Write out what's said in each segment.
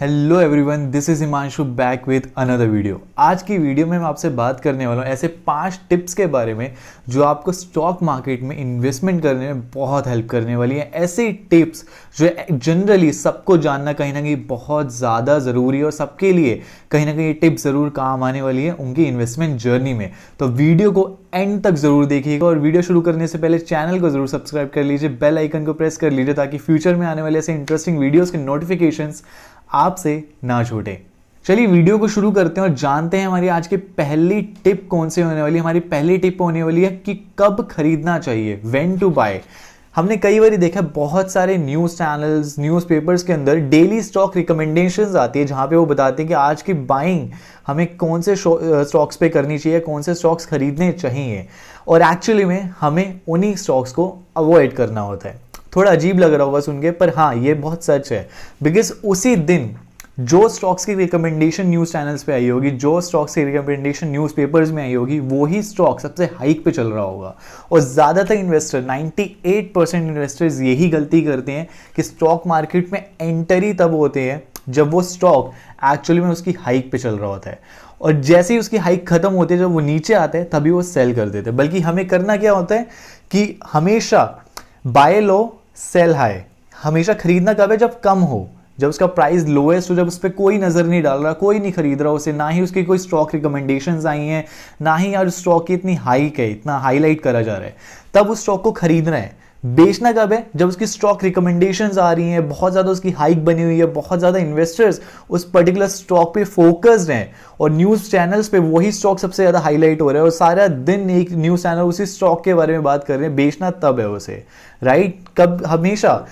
Hello everyone, this is Himanshu back with another video. आज की video में मैं आपसे बात करने वाला हूँ ऐसे 5 टिप्स के बारे में जो आपको स्टॉक मार्केट में इन्वेस्टमेंट करने में बहुत हेल्प करने वाली है। ऐसे टिप्स जो जनरली सबको जानना कहीं ना कहीं बहुत ज़्यादा ज़रूरी है और सबके लिए कहीं ना कहीं ये टिप्स ज़रूर काम आने वाली है उनकी इन्वेस्टमेंट जर्नी में। तो वीडियो को एंड तक ज़रूर देखिएगा और वीडियो शुरू करने से पहले चैनल को ज़रूर सब्सक्राइब कर लीजिए, बेल आइकन को प्रेस कर लीजिए ताकि फ्यूचर में आने वाले ऐसे इंटरेस्टिंग वीडियोज़ के नोटिफिकेशंस आपसे ना छूटे। चलिए वीडियो को शुरू करते हैं और जानते हैं हमारी आज की पहली टिप कौन सी होने वाली है। हमारी पहली टिप होने वाली है कि कब खरीदना चाहिए, व्हेन टू बाय। हमने कई बार देखा बहुत सारे न्यूज़ चैनल्स, न्यूज़पेपर्स के अंदर डेली स्टॉक रिकमेंडेशंस आती है जहां पे वो बताते हैं कि आज की बाइंग हमें कौन से स्टॉक्स पे करनी चाहिए, कौन से स्टॉक्स खरीदने चाहिए, और एक्चुअली में हमें उन्हीं स्टॉक्स को अवॉइड करना होता है। थोड़ा अजीब लग रहा होगा सुन के, पर हाँ ये बहुत सच है। बिकॉज उसी दिन जो स्टॉक्स की रिकमेंडेशन न्यूज़ चैनल्स पे आई होगी, जो स्टॉक्स की रिकमेंडेशन न्यूज़पेपर्स में आई होगी, वही स्टॉक सबसे हाइक पे चल रहा होगा। और ज़्यादातर इन्वेस्टर 98% इन्वेस्टर्स यही गलती करते हैं कि स्टॉक मार्केट में एंटर ही तब होते हैं जब वो स्टॉक एक्चुअली में उसकी हाइक पे चल रहा होता है, और जैसे ही उसकी हाइक खत्म होती है, जब वो नीचे आते हैं तभी वो सेल कर देते हैं। बल्कि हमें करना क्या होता है कि हमेशा बाय लो सेल हाई। हमेशा खरीदना कब है? जब कम हो, जब उसका प्राइस लोएस्ट हो, जब उस पर कोई नजर नहीं डाल रहा, कोई नहीं खरीद रहा उसे, ना ही उसकी कोई स्टॉक रिकमेंडेशंस आई हैं, ना ही यार स्टॉक की इतनी हाइक है, इतना हाईलाइट करा जा रहा है, तब उस स्टॉक को खरीदना है। बेचना कब है? जब उसकी स्टॉक रिकमेंडेशंस आ रही हैं, बहुत ज़्यादा उसकी हाइक बनी हुई है, बहुत ज़्यादा इन्वेस्टर्स उस पर्टिकुलर स्टॉक पे फोकस्ड हैं और न्यूज़ चैनल्स पे वही स्टॉक सबसे ज़्यादा हाईलाइट हो रहा है और सारा दिन एक न्यूज़ चैनल उसी स्टॉक के बारे में बात कर रहे हैं। बेचना तब है उसे, राइट? कब? हमेशा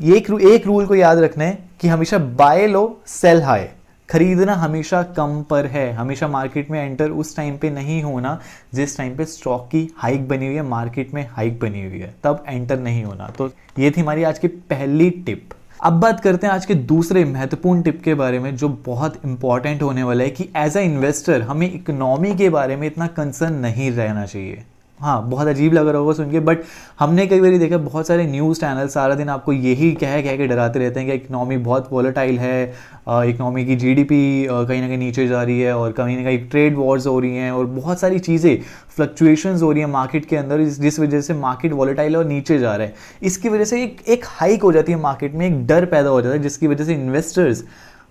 एक रूल को याद रखना है कि हमेशा बाय लो सेल हाई। खरीदना हमेशा कम पर है। हमेशा मार्केट में एंटर उस टाइम पे नहीं होना जिस टाइम पे स्टॉक की हाइक बनी हुई है, मार्केट में हाइक बनी हुई है, तब एंटर नहीं होना। तो ये थी हमारी आज की पहली टिप। अब बात करते हैं आज के दूसरे महत्वपूर्ण टिप के बारे में जो बहुत इंपॉर्टेंट होने वाला है कि एज अ इन्वेस्टर हमें इकोनॉमी के बारे में इतना कंसर्न नहीं रहना चाहिए। हाँ, बहुत अजीब लग रहा होगा सुन के, बट हमने कई बार देखा बहुत सारे न्यूज़ चैनल सारा दिन आपको यही कह के डराते रहते हैं कि इकोनॉमी बहुत वॉलेटाइल है, इकोनॉमी की जीडीपी कहीं ना कहीं नीचे जा रही है और कहीं ना कहीं ट्रेड वॉर्स हो रही हैं और बहुत सारी चीज़ें फ्लक्चुएशंस हो रही हैं मार्केट के अंदर, जिस वजह से मार्केट वॉलेटाइल है और नीचे जा रहा है। इसकी वजह से एक हाइक हो जाती है मार्केट में, एक डर पैदा हो जाता है जिसकी वजह से इन्वेस्टर्स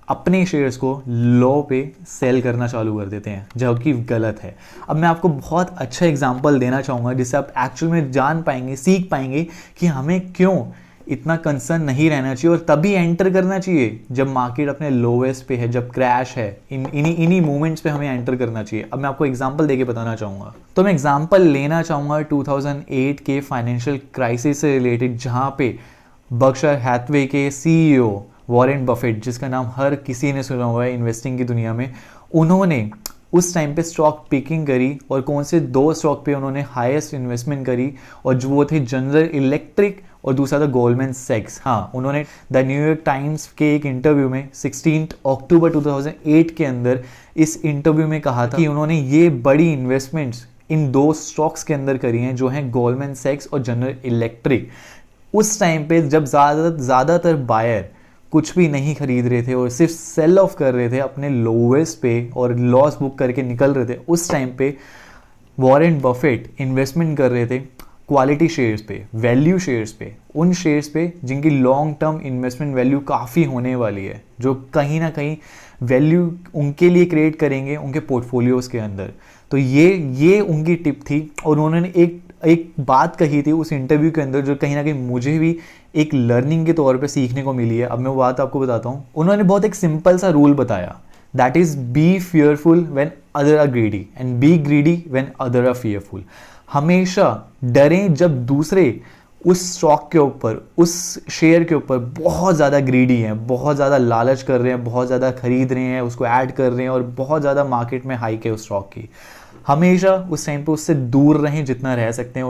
अपने शेयर्स को लो पे सेल करना चालू कर देते हैं, जो कि गलत है। अब मैं आपको बहुत अच्छा एग्जांपल देना चाहूँगा जिससे आप एक्चुअल में जान पाएंगे, सीख पाएंगे कि हमें क्यों इतना कंसर्न नहीं रहना चाहिए और तभी एंटर करना चाहिए जब मार्केट अपने लोवेस्ट पे है, जब क्रैश है। इन्हीं मूवमेंट्स पे हमें एंटर करना चाहिए। अब मैं आपको एग्जांपल देके बताना चाहूँगा। तो मैं एग्जांपल लेना चाहूँगा 2008 के फाइनेंशियल क्राइसिस से रिलेटेड, जहाँ पे बर्कशायर हैथवे के CEO वॉरेन बफेट, जिसका नाम हर किसी ने सुना हुआ है इन्वेस्टिंग की दुनिया में, उन्होंने उस टाइम पे स्टॉक पिकिंग करी और कौन से 2 स्टॉक पे उन्होंने हाईएस्ट इन्वेस्टमेंट करी, और जो वो थे जनरल इलेक्ट्रिक और दूसरा था गोल्डमैन सैक्स। हाँ, उन्होंने द न्यूयॉर्क टाइम्स के एक इंटरव्यू में 16 अक्टूबर 2008 के अंदर इस इंटरव्यू में कहा था कि उन्होंने ये बड़ी इन्वेस्टमेंट्स इन 2 स्टॉक्स के अंदर करी हैं, जो हैं गोल्डमैन सैक्स और जनरल इलेक्ट्रिक। उस टाइम पे जब ज़्यादातर बायर कुछ भी नहीं खरीद रहे थे और सिर्फ सेल ऑफ कर रहे थे अपने लोवेस्ट पे और लॉस बुक करके निकल रहे थे, उस टाइम पे वॉरेन बफेट इन्वेस्टमेंट कर रहे थे क्वालिटी शेयर्स पे, वैल्यू शेयर्स पे, उन शेयर्स पे जिनकी लॉन्ग टर्म इन्वेस्टमेंट वैल्यू काफ़ी होने वाली है, जो कहीं ना कहीं वैल्यू उनके लिए क्रिएट करेंगे उनके पोर्टफोलियोज़ के अंदर। तो ये उनकी टिप थी और उन्होंने एक बात कही थी उस इंटरव्यू के अंदर जो कहीं ना कहीं मुझे भी एक लर्निंग के तौर पे सीखने को मिली है। अब मैं वो बात आपको बताता हूँ। उन्होंने बहुत एक सिंपल सा रूल बताया, that is be fearful when other are greedy and be greedy when other are fearful. हमेशा डरें जब दूसरे उस स्टॉक के ऊपर, उस शेयर के ऊपर बहुत ज़्यादा ग्रीडी हैं, बहुत ज़्यादा लालच कर रहे हैं, बहुत ज़्यादा खरीद रहे हैं, उसको ऐड कर रहे हैं और बहुत ज़्यादा मार्केट में हाइक है उस स्टॉक की। हमेशा उस टाइम पे उससे दूर रहें जितना रह सकते हैं,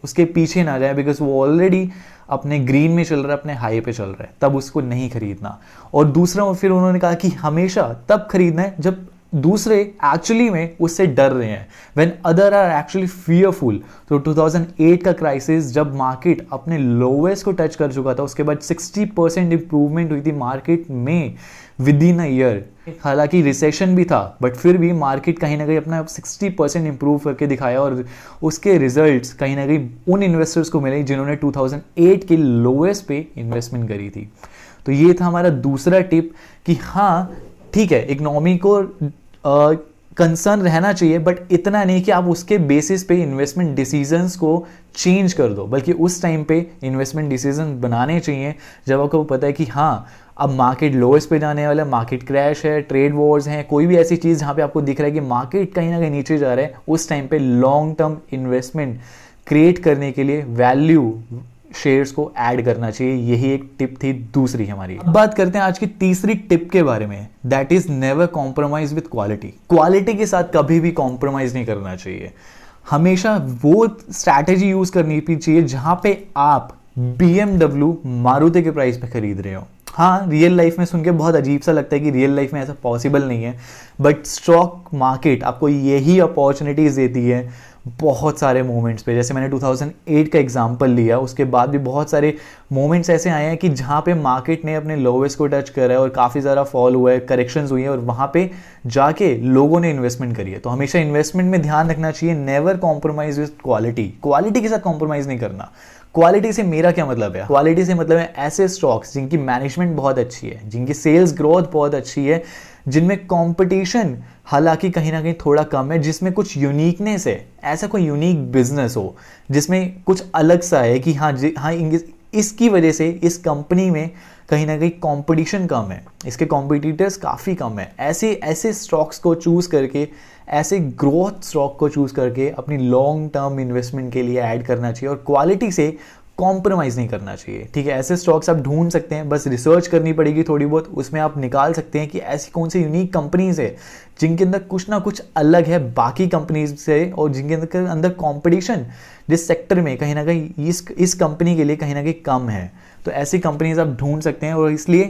उसके पीछे ना जाए, बिकॉज वो ऑलरेडी अपने ग्रीन में चल रहा है, अपने हाई पे चल रहा है, तब उसको नहीं खरीदना। और दूसरा फिर उन्होंने कहा कि हमेशा तब खरीदना है जब दूसरे एक्चुअली में उससे डर रहे हैं, when other are actually fearful. तो 2008 का क्राइसिस जब मार्केट अपने लोवेस्ट को टच कर चुका था, उसके बाद 60% इंप्रूवमेंट हुई थी मार्केट में, विद इन अ ईयर। हालांकि रिसेशन भी था बट फिर भी मार्केट कहीं ना कहीं अपना 60% इंप्रूव करके दिखाया और उसके रिजल्ट्स कहीं ना कहीं उन इन्वेस्टर्स को मिले जिन्होंने 2008 के लोएस्ट पे इन्वेस्टमेंट करी थी। तो ये था हमारा दूसरा टिप कि हाँ ठीक है, इकोनॉमी को कंसर्न रहना चाहिए बट इतना नहीं कि आप उसके बेसिस पे इन्वेस्टमेंट डिसीजंस को चेंज कर दो, बल्कि उस टाइम पे इन्वेस्टमेंट डिसीजन बनाने चाहिए जब आपको पता है कि हाँ अब मार्केट लोएस्ट पे जाने वाला है, मार्केट क्रैश है, ट्रेड वॉर्स हैं, कोई भी ऐसी चीज़ जहाँ पे आपको दिख रहा है कि मार्केट कहीं ना कहीं नीचे जा रहा है, उस टाइम पे लॉन्ग टर्म इन्वेस्टमेंट क्रिएट करने के लिए वैल्यू शेयर्स को ऐड करना चाहिए। यही एक टिप थी दूसरी हमारी। अब बात करते हैं आज की तीसरी टिप के बारे में, that is never compromise with quality. Quality के साथ कभी भी कॉम्प्रोमाइज नहीं करना चाहिए। हमेशा वो स्ट्रैटेजी यूज करनी चाहिए जहां पे आप BMW मारुति के प्राइस पे खरीद रहे हो। हाँ, रियल लाइफ में सुन के बहुत अजीब सा लगता है कि रियल लाइफ में ऐसा पॉसिबल नहीं है, बट स्टॉक मार्केट आपको यही अपॉर्चुनिटीज देती है बहुत सारे मोमेंट्स पे। जैसे मैंने 2008 का एग्जांपल लिया, उसके बाद भी बहुत सारे मोमेंट्स ऐसे आए हैं कि जहाँ पे मार्केट ने अपने लोवेस्ट को टच करा है और काफ़ी ज़्यादा फॉल हुआ है, करेक्शंस हुई है और वहाँ पे जाके लोगों ने इन्वेस्टमेंट करी है। तो हमेशा इन्वेस्टमेंट में ध्यान रखना चाहिए, never compromise with quality. Quality के साथ कॉम्प्रोमाइज नहीं करना। क्वालिटी से मेरा क्या मतलब है? क्वालिटी से मतलब है ऐसे स्टॉक्स जिनकी मैनेजमेंट बहुत अच्छी है, जिनकी सेल्स ग्रोथ बहुत अच्छी है, जिनमें कंपटीशन हालांकि कहीं ना कहीं थोड़ा कम है, जिसमें कुछ यूनिकनेस है, ऐसा कोई यूनिक बिजनेस हो जिसमें कुछ अलग सा है कि हाँ इसकी वजह से इस कंपनी में कहीं ना कहीं कंपटीशन कम है, इसके कॉम्पिटिटर्स काफ़ी कम है। ऐसे स्टॉक्स को चूज़ करके, ऐसे ग्रोथ स्टॉक को चूज़ करके अपनी लॉन्ग टर्म इन्वेस्टमेंट के लिए ऐड करना चाहिए और क्वालिटी से कॉम्प्रोमाइज़ नहीं करना चाहिए। ठीक है, ऐसे स्टॉक्स आप ढूंढ सकते हैं, बस रिसर्च करनी पड़ेगी थोड़ी बहुत, उसमें आप निकाल सकते हैं कि ऐसी कौन सी यूनिक कंपनीज है जिनके अंदर कुछ ना कुछ अलग है बाकी कंपनीज से और जिनके अंदर कंपटीशन जिस सेक्टर में कहीं ना कहीं इस कंपनी के लिए कहीं ना कहीं कम है। तो ऐसी कंपनीज आप ढूंढ सकते हैं। और इसलिए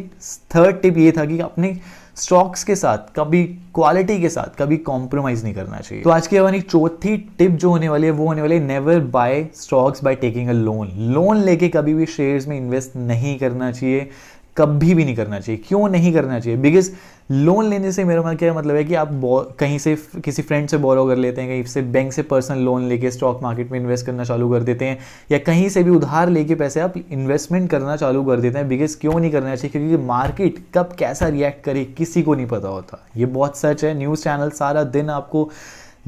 थर्ड टिप ये था कि अपने स्टॉक्स के साथ कभी, क्वालिटी के साथ कभी कॉम्प्रोमाइज नहीं करना चाहिए। तो आज की हमारी चौथी टिप जो होने वाली है वो होने वाली है never buy stocks by taking a loan. Loan लेके कभी भी शेयर्स में इन्वेस्ट नहीं करना चाहिए, कभी भी नहीं करना चाहिए। क्यों नहीं करना चाहिए? बिकॉज लोन लेने से मेरा क्या मतलब है कि आप कहीं से किसी फ्रेंड से बोरो कर लेते हैं, कहीं से बैंक से पर्सनल लोन लेके स्टॉक मार्केट में इन्वेस्ट करना चालू कर देते हैं, या कहीं से भी उधार लेके पैसे आप इन्वेस्टमेंट करना चालू कर देते हैं। बिकॉज क्यों नहीं करना चाहिए? क्योंकि मार्केट कब कैसा रिएक्ट करे किसी को नहीं पता होता। ये बहुत सच है। न्यूज़ चैनल सारा दिन आपको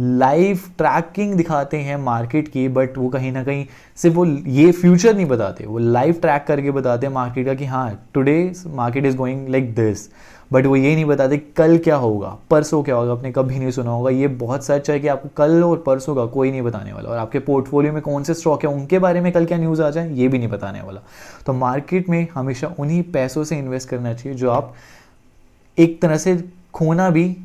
लाइव ट्रैकिंग दिखाते हैं मार्केट की, बट वो कहीं ना कहीं सिर्फ वो ये फ्यूचर नहीं बताते, वो लाइव ट्रैक करके बताते हैं मार्केट का कि हाँ today market is going like this, but वो ये नहीं बताते कल क्या होगा, परसों क्या होगा। आपने कभी नहीं सुना होगा। ये बहुत सच है कि आपको कल और परसों का कोई नहीं बताने वाला, और आपके पोर्टफोलियो में कौन से स्टॉक है उनके बारे में कल क्या न्यूज़ आ जाए ये भी नहीं बताने वाला। तो मार्केट में हमेशा उन्हीं पैसों से इन्वेस्ट करना चाहिए जो आप एक तरह से खोना भी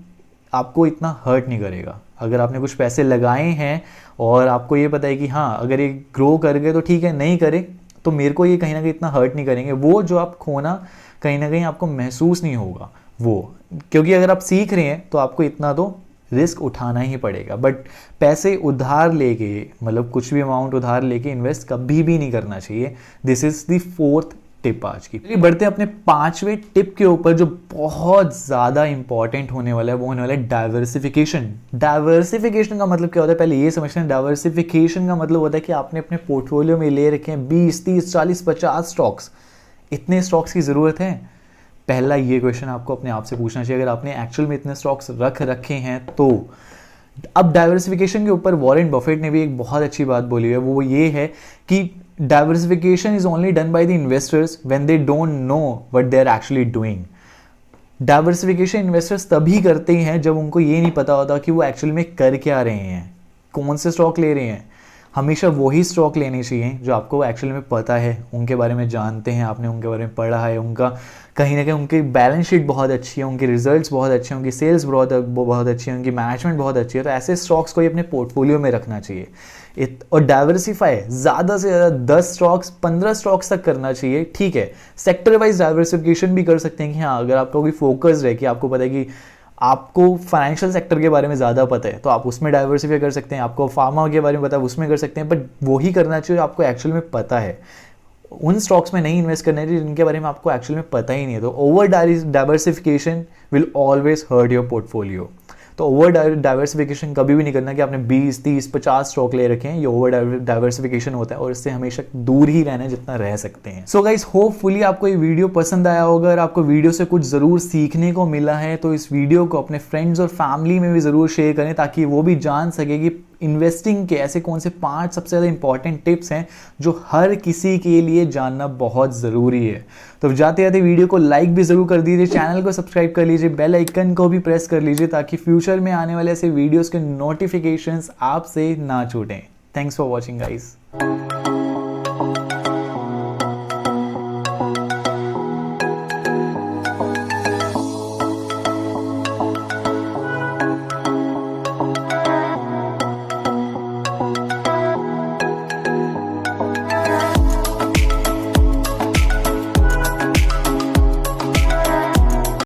आपको इतना हर्ट नहीं करेगा। अगर आपने कुछ पैसे लगाए हैं और आपको ये पता है कि हाँ अगर ये ग्रो कर गए तो ठीक है, नहीं करे तो मेरे को ये कहीं ना कहीं इतना हर्ट नहीं करेंगे, वो जो आप खोना कहीं ना कहीं आपको महसूस नहीं होगा वो, क्योंकि अगर आप सीख रहे हैं तो आपको इतना तो रिस्क उठाना ही पड़ेगा। बट पैसे उधार लेके, मतलब कुछ भी अमाउंट उधार लेके इन्वेस्ट कभी भी नहीं करना चाहिए। This is the fourth tip आज की। चलिए बढ़ते हैं अपने पांचवें टिप के ऊपर जो बहुत ज्यादा इंपॉर्टेंट होने वाला है, वो होने वाला है डाइवर्सिफिकेशन। डाइवर्सिफिकेशन का मतलब क्या होता है? पहले ये समझते हैं। डाइवर्सिफिकेशन का मतलब होता है कि आपने अपने पोर्टफोलियो में ले रखे हैं 20, 30, 40, 50 स्टॉक्स। इतने स्टॉक्स की जरूरत है? पहला ये क्वेश्चन आपको अपने आप से पूछना चाहिए। अगर आपने एक्चुअल में इतने स्टॉक्स रख रखे हैं तो। अब डाइवर्सिफिकेशन के ऊपर वॉरेन बफेट ने भी एक बहुत अच्छी बात बोली है, वो ये है कि diversification is only done by the investors when they don't know what they are actually doing. Diversification investors तभी करते हैं जब उनको ये नहीं पता होता कि वो एक्चुअल में कर क्या रहे हैं, कौन से स्टॉक ले रहे हैं। हमेशा वही स्टॉक लेने चाहिए जो आपको एक्चुअल में पता है, उनके बारे में जानते हैं, आपने उनके बारे में पढ़ा है, उनका कहीं ना कहीं उनकी बैलेंस शीट बहुत अच्छी है, उनके रिजल्ट्स बहुत अच्छे हैं, उनकी सेल्स बहुत अच्छी है, उनकी मैनेजमेंट बहुत अच्छी है। तो ऐसे स्टॉक्स को ही अपने पोर्टफोलियो में रखना चाहिए। और डाइवर्सिफाई ज़्यादा से ज़्यादा 10 स्टॉक्स 15 स्टॉक्स तक करना चाहिए। ठीक है, सेक्टर वाइज डाइवर्सिफिकेशन भी कर सकते हैं कि हाँ अगर आपका कोई फोकस्ड है कि आपको पता है कि आपको फाइनेंशियल सेक्टर के बारे में ज़्यादा पता है तो आप उसमें डाइवर्सिफाई कर सकते हैं, आपको फार्मा के बारे में पता है उसमें कर सकते हैं, बट वही करना चाहिए आपको एक्चुअल में पता है। उन स्टॉक्स में नहीं इन्वेस्ट करना चाहिए जिनके बारे में आपको एक्चुअली में पता ही नहीं है। तो over diversification will always hurt your portfolio. तो ओवर डाइवर्सिफिकेशन कभी भी नहीं करना कि आपने 20, 30, 50 स्टॉक ले रखे हैं। ये ओवर डाइवर्सिफिकेशन होता है और इससे हमेशा दूर ही रहना जितना रह सकते हैं। सो गाइस, होपफुली आपको ये वीडियो पसंद आया होगा। अगर आपको वीडियो से कुछ ज़रूर सीखने को मिला है तो इस वीडियो को अपने फ्रेंड्स और फैमिली में भी ज़रूर शेयर करें, ताकि वो भी जान सके कि इन्वेस्टिंग के ऐसे कौन से 5 सबसे ज़्यादा इंपॉर्टेंट टिप्स हैं जो हर किसी के लिए जानना बहुत ज़रूरी है। तो जाते जाते वीडियो को लाइक भी ज़रूर कर दीजिए, चैनल को सब्सक्राइब कर लीजिए, बेल आइकन को भी प्रेस कर लीजिए ताकि फ्यूचर में आने वाले ऐसे वीडियोस के नोटिफिकेशंस आपसे ना छूटें। Thanks for watching guys.